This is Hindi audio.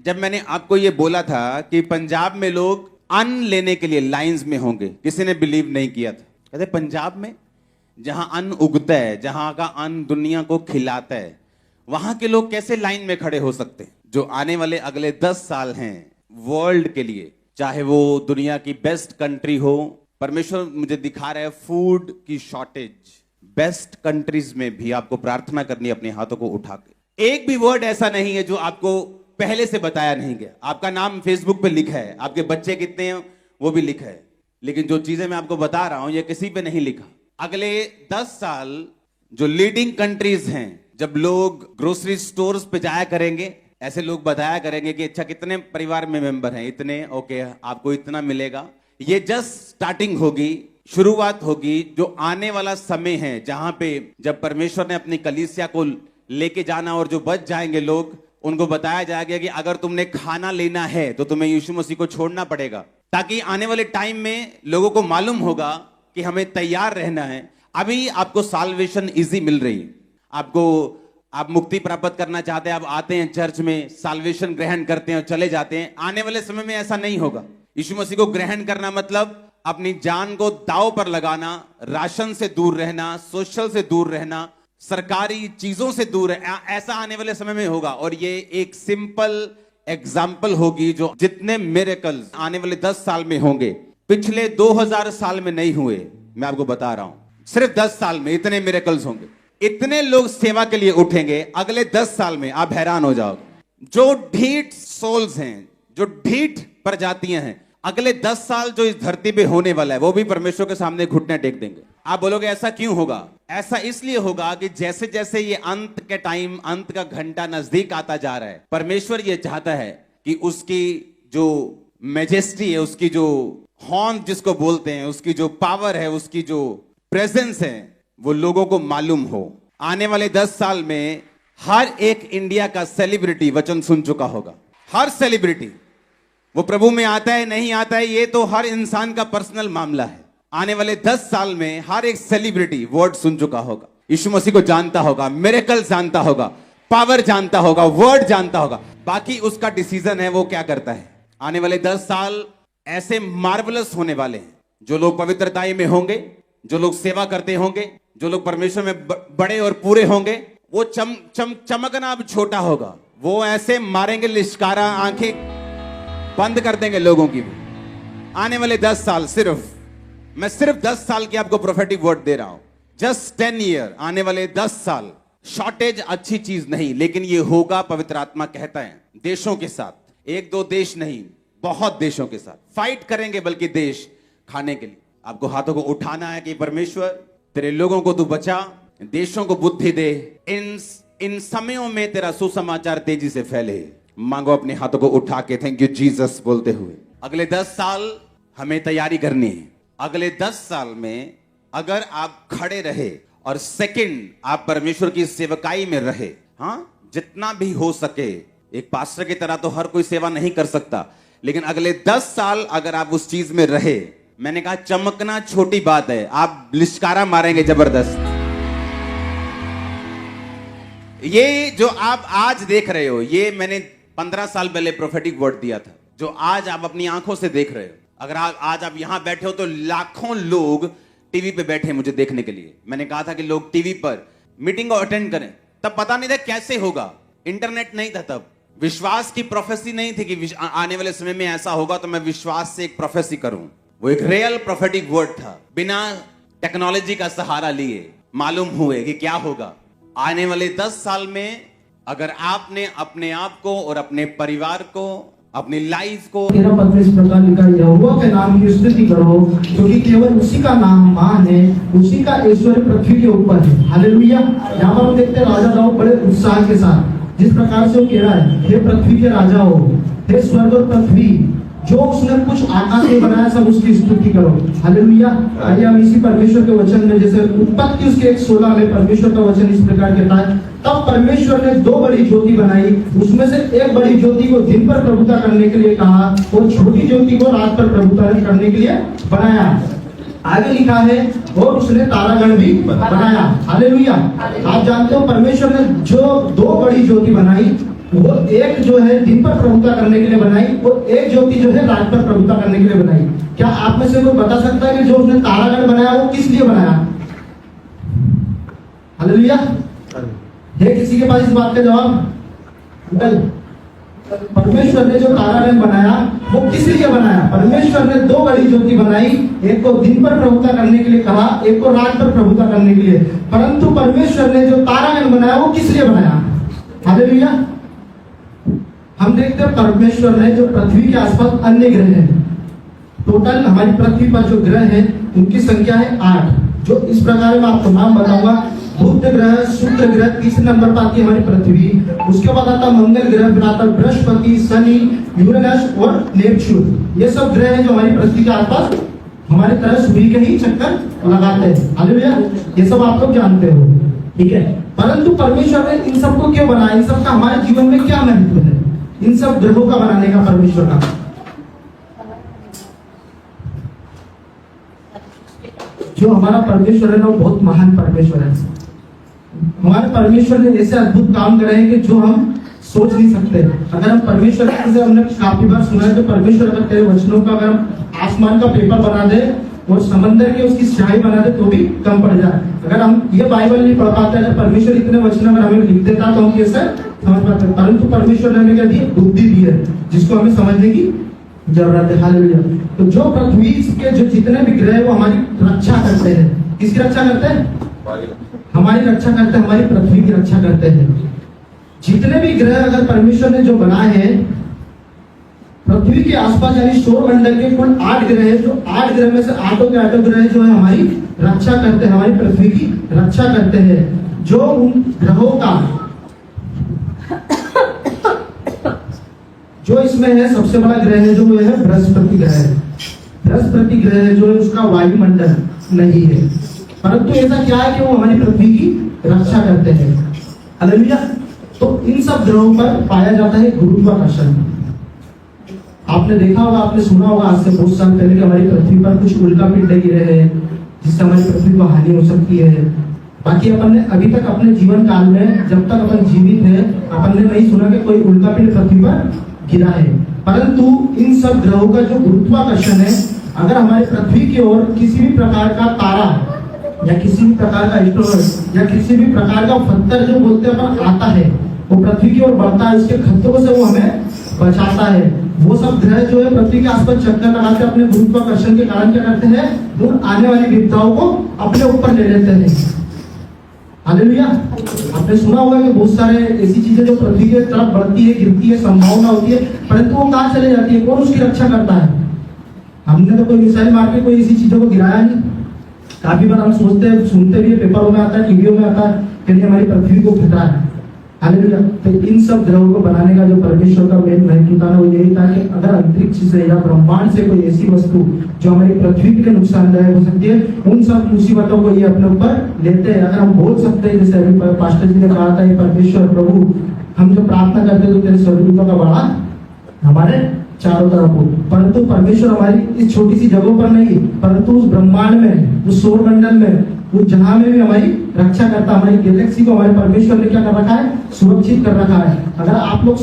जब मैंने आपको ये बोला था कि पंजाब में लोग अन्न लेने के लिए लाइंस में होंगे, किसी ने बिलीव नहीं किया था। कहते पंजाब में जहां अन्न उगता है, जहां का अन्न दुनिया को खिलाता है, वहां के लोग कैसे लाइन में खड़े हो सकते हैं? जो आने वाले अगले 10 साल हैं वर्ल्ड के लिए, चाहे वो दुनिया की बेस्ट कंट्री हो, परमेश्वर मुझे दिखा रहा है फूड की शॉर्टेज, बेस्ट कंट्रीज में भी आपको प्रार्थना करनी है अपने हाथों को उठा के। एक भी वर्ड ऐसा नहीं है जो आपको पहले से बताया नहीं गया। आपका नाम फेसबुक पे लिखा है, आपके बच्चे कितने हैं वो भी लिखा है, लेकिन जो चीजें मैं आपको बता रहा हूं ये किसी पे नहीं लिखा। अगले 10 साल जो लीडिंग कंट्रीज हैं, जब लोग ग्रोसरी स्टोर्स पे जाया करेंगे, ऐसे लोग बताया करेंगे कि अच्छा कितने परिवार में मेंबर हैं, इतने, ओके आपको इतना मिलेगा। ये जस्ट स्टार्टिंग होगी, शुरुआत होगी। जो आने वाला समय है जहां पे जब परमेश्वर ने अपनी कलीसिया को लेके जाना और जो बच जाएंगे लोग, उनको बताया जाएगा कि अगर तुमने खाना लेना है तो तुम्हें यीशु मसीह को छोड़ना पड़ेगा, ताकि आने वाले टाइम में लोगों को मालूम होगा कि हमें तैयार रहना है। अभी आपको साल्वेशन इजी मिल रही है, आप मुक्ति प्राप्त करना चाहते हैं, आप आते हैं चर्च में, साल्वेशन ग्रहण करते हैं और चले जाते हैं। आने वाले समय में ऐसा नहीं होगा। यीशु मसीह को ग्रहण करना मतलब अपनी जान को दांव पर लगाना, राशन से दूर रहना, सोशल से दूर रहना, सरकारी चीजों से दूर है। ऐसा आने वाले समय में होगा और ये एक सिंपल एग्जाम्पल होगी। जो जितने मिरेकल्स आने वाले 10 साल में होंगे, पिछले 2000 साल में नहीं हुए, मैं आपको बता रहा हूं। सिर्फ 10 साल में इतने मिरेकल्स होंगे, इतने लोग सेवा के लिए उठेंगे। अगले 10 साल में आप हैरान हो जाओगे। जो ढीठ सोल्स हैं, जो ढीठ प्रजातियां हैं, अगले 10 साल जो इस धरती पे होने वाला है, वो भी परमेश्वर के सामने घुटने टेक देंगे। आप बोलोगे ऐसा क्यों होगा? ऐसा इसलिए होगा कि जैसे जैसे ये अंत के टाइम, अंत का घंटा नजदीक आता जा रहा है, परमेश्वर ये चाहता है कि उसकी जो मैजेस्टी है, उसकी जो हॉर्न जिसको बोलते हैं, उसकी जो पावर है, उसकी जो प्रेजेंस है, वो लोगों को मालूम हो। आने वाले 10 साल में हर एक इंडिया का सेलिब्रिटी वचन सुन चुका होगा। हर सेलिब्रिटी, वो प्रभु में आता है नहीं आता है ये तो हर इंसान का पर्सनल मामला है। आने वाले 10 साल में हर एक सेलिब्रिटी वर्ड सुन चुका होगा, यीशु मसीह को जानता होगा, मिरेकल जानता होगा, पावर जानता होगा, वर्ड जानता होगा। बाकी उसका डिसीजन है वो क्या करता है। आने वाले 10 साल ऐसे मार्वलस होने वाले हैं। जो लोग पवित्रताई में होंगे, जो लोग सेवा करते होंगे, जो लोग परमेश्वर में बड़े और पूरे होंगे, वो चमकना अब छोटा होगा। वो ऐसे मारेंगे लिश्कारा, आंखें बंद कर देंगे लोगों की। आने वाले 10 साल, मैं सिर्फ 10 साल की आपको प्रोफेटिक वर्ड दे रहा हूं। जस्ट 10 ईयर, आने वाले 10 साल। शॉर्टेज अच्छी चीज नहीं, लेकिन ये होगा, पवित्र आत्मा कहता है। देशों के साथ, 1-2 देश नहीं, बहुत देशों के साथ फाइट करेंगे, बल्कि देश खाने के लिए। आपको हाथों को उठाना है कि परमेश्वर तेरे लोगों को तू बचा, देशों को बुद्धि दे। इन समयों में तेरा सुसमाचार तेजी से फैले। मांगो अपने हाथों को उठा के थैंक यू जीसस बोलते हुए। अगले 10 साल हमें तैयारी करनी है। अगले 10 साल में अगर आप खड़े रहे और सेकंड आप परमेश्वर की सेवकाई में रहे, हाँ, जितना भी हो सके। एक पास्टर की तरह तो हर कोई सेवा नहीं कर सकता, लेकिन अगले 10 साल अगर आप उस चीज में रहे, मैंने कहा चमकना छोटी बात है, आप लिश्कारा मारेंगे जबरदस्त। ये जो आप आज देख रहे हो, ये मैंने 15 साल पहले प्रोफेटिक वर्ड दिया था, जो आज आप अपनी आंखों से देख रहे हो। अगर आज आप यहां बैठे हो तो लाखों लोग टीवी पे बैठे मुझे देखने के लिए। मैंने कहा था कि लोग टीवी पर मीटिंग को अटेंड करें, तब पता नहीं था कैसे होगा, इंटरनेट नहीं था, तब विश्वास की प्रोफेसी नहीं थी कि आने वाले समय में ऐसा होगा, तो मैं विश्वास से एक प्रोफेसी करूं। वो एक रियल प्रोफेटिक वर्ड था, बिना टेक्नोलॉजी का सहारा लिए मालूम हुए कि क्या होगा। आने वाले 10 साल में अगर आपने अपने आप को और अपने परिवार को, अपनी लाइफ को, तेरा पत्र इस प्रकार लिखा, यहोवा के नाम की स्तुति करो, क्योंकि केवल उसी का नाम महान है, उसी का ऐश्वर्य पृथ्वी के ऊपर है। हालेलुया। यहाँ पर हम देखते हैं राजा दाऊद बड़े उत्साह के साथ जिस प्रकार से वो कह रहा है, हे पृथ्वी के राजा हो, हे स्वर्ग और पृथ्वी, जो उसने कुछ आकाश में बनाया सब उसकी स्तुति करो। हालेलुया। आइए हम इसी परमेश्वर के वचन में, जैसे उत्पत्ति उसके 1:16 में परमेश्वर का वचन इस प्रकार कहता है, तब परमेश्वर ने 2 बड़ी ज्योति बनाई, उसमें से एक बड़ी ज्योति को दिन पर प्रभुता करने के लिए कहा और छोटी ज्योति को रात पर प्रभुता करने के लिए बनाया। आगे लिखा है, और उसने तारागण भी बनाया। हालेलुया। आप जानते हो परमेश्वर ने जो 2 बड़ी ज्योति बनाई, वो एक जो है दिन पर प्रभुता करने के लिए बनाई और एक ज्योति जो है रात पर प्रभुता करने के लिए बनाई। क्या आप में से कोई बता सकता है कि जो उसने तारागण बनाया वो किस लिए बनाया? हालेलुया। है किसी के पास इस बात का जवाब? परमेश्वर ने जो तारागण बनाया वो किस लिए बनाया? परमेश्वर ने दो बड़ी ज्योति बनाई, एक को दिन पर प्रभुता करने के लिए कहा, एक को रात पर प्रभुता करने के लिए। परंतु परमेश्वर ने जो तारागण बनाया वो किस लिए बनाया? हालेलुया। हम देखते हैं परमेश्वर ने जो पृथ्वी के आसपास अन्य ग्रह हैं, टोटल हमारी पृथ्वी पर जो ग्रह हैं उनकी संख्या है 8। जो इस प्रकार मैं आपको नाम बताऊंगा। बुध ग्रह, शुक्र ग्रह, तीसरे नंबर पर आती है हमारी पृथ्वी, उसके बाद आता मंगल ग्रह, फिर आता बृहस्पति, शनि, यूरेनस और नेपच्यून। ये सब ग्रह हैं जो हमारी पृथ्वी के आसपास हमारी तरह सूर्य के ही चक्कर लगाते हैं। हालेलुया। ये सब आप लोग जानते हो, ठीक है। परंतु परमेश्वर ने इन सबको क्यों बनाया? इन सब का हमारे जीवन में क्या महत्व है इन सब ग्रहों का बनाने का परमेश्वर का? जो हमारा परमेश्वर है ना वो बहुत महान परमेश्वर है। हमारे परमेश्वर ने ऐसे अद्भुत काम करे हैं कि जो हम सोच नहीं सकते। अगर हम परमेश्वर से, हमने काफी बार सुना है कि परमेश्वर अगर तेरे वचनों का अगर हम आसमान का पेपर बना दे और समंदर की उसकी स्याही बना दे तो भी कम पड़ जाए। अगर हम ये बाइबल नहीं पढ़ पाते, अगर परमेश्वर इतने वचन अगर हमें लिख देता तो हम कैसे समझ पाते? परंतु परमेश्वर ने हमें क्या दी? बुद्धि दी है जिसको हमें समझने की जरूरत है। हालेलुया। तो जो पृथ्वी के जो जितने भी ग्रह वो हमारी रक्षा करते हैं। किसकी रक्षा करते हैं? हमारी रक्षा करते हैं, हमारी पृथ्वी की रक्षा करते हैं। जितने भी ग्रह अगर परमेश्वर ने जो बनाए हैं पृथ्वी के आसपास, यानी सौर मंडल के कुल 8 ग्रह हैं। जो 8 ग्रह में से 8 के 8 ग्रह जो है हमारी रक्षा करते हैं, हमारी पृथ्वी की रक्षा करते हैं। जो उन ग्रहों का जो इसमें है सबसे बड़ा ग्रह है जो है बृहस्पति ग्रह है। बृहस्पति ग्रह है जो है उसका वायुमंडल नहीं है, परंतु ऐसा क्या है कि वो हमारी पृथ्वी की रक्षा करते हैं। हालेलुया। तो इन सब ग्रहों पर पाया जाता है गुरुत्वाकर्षण। आपने देखा होगा, आपने सुना होगा आज से बहुत साल पहले कि हमारी पृथ्वी पर कुछ उल्कापिंड गिरे हैं जिससे हमारी पृथ्वी को हानि हो सकती है। बाकी अपन ने अभी तक अपने जीवन काल में जब तक अपन जीवित है अपन ने नहीं सुना कि कोई उल्कापिंड पृथ्वी पर गिरा है। परंतु इन सब ग्रहों का जो गुरुत्वाकर्षण है, अगर हमारे पृथ्वी की ओर किसी भी प्रकार का तारा या किसी भी प्रकार का एस्ट्रॉयड या किसी भी प्रकार का पत्थर जो बोलते हैं अपन आता है, वो पृथ्वी की ओर बढ़ता है, उसके खतरों से वो हमें बचाता है। वो सब ग्रह जो है पृथ्वी के आसपास चक्कर लगाते अपने गुरुत्वाकर्षण के कारण क्या करते हैं? वो आने वाली विपदाओं को अपने ऊपर ले लेते हैं। हालेलुया। आपने सुना होगा कि बहुत सारे ऐसी चीजें जो पृथ्वी की तरफ बढ़ती है, गिरती है, संभावना होती है, परंतु वो कहाँ चले जाती है? कौन उसकी रक्षा करता है? हमने तो कोई मिसाइल मार के कोई ऐसी चीजों को गिराया नहीं। काफी बार हम सोचते हैं, सुनते भी, पेपरों में आता है, टीवियों में आता है कि हमारी पृथ्वी को खतरा है। हालेलुया। तो इन सब ग्रहों को बनाने का जो परमेश्वर का मेन महत्व था वो यही था कि अगर अंतरिक्ष से या ब्रह्मांड से कोई ऐसी वस्तु जो हमारी पृथ्वी के लिए नुकसानदायक हो सकती है, उन सब मुसीबतों को ये अपने ऊपर लेते हैं। अगर हम बोल सकते हैं जैसे अभी पास्टर जी ने कहा था, ये परमेश्वर प्रभु हम जो प्रार्थना करते हैं तो तेरे स्वर्गदूतों का बड़ा हमारे चारों तरफ हो। परंतु परमेश्वर हमारी इस छोटी सी जगहों पर नहीं, परंतु उस ब्रह्मांड में, उस सौर मंडल में, उस जहां में भी हमारी रक्षा करता, हमारी गैलेक्सी को हमारे परमेश्वर ने क्या कर रखा है? सुरक्षित कर रखा है। अगर आप लोग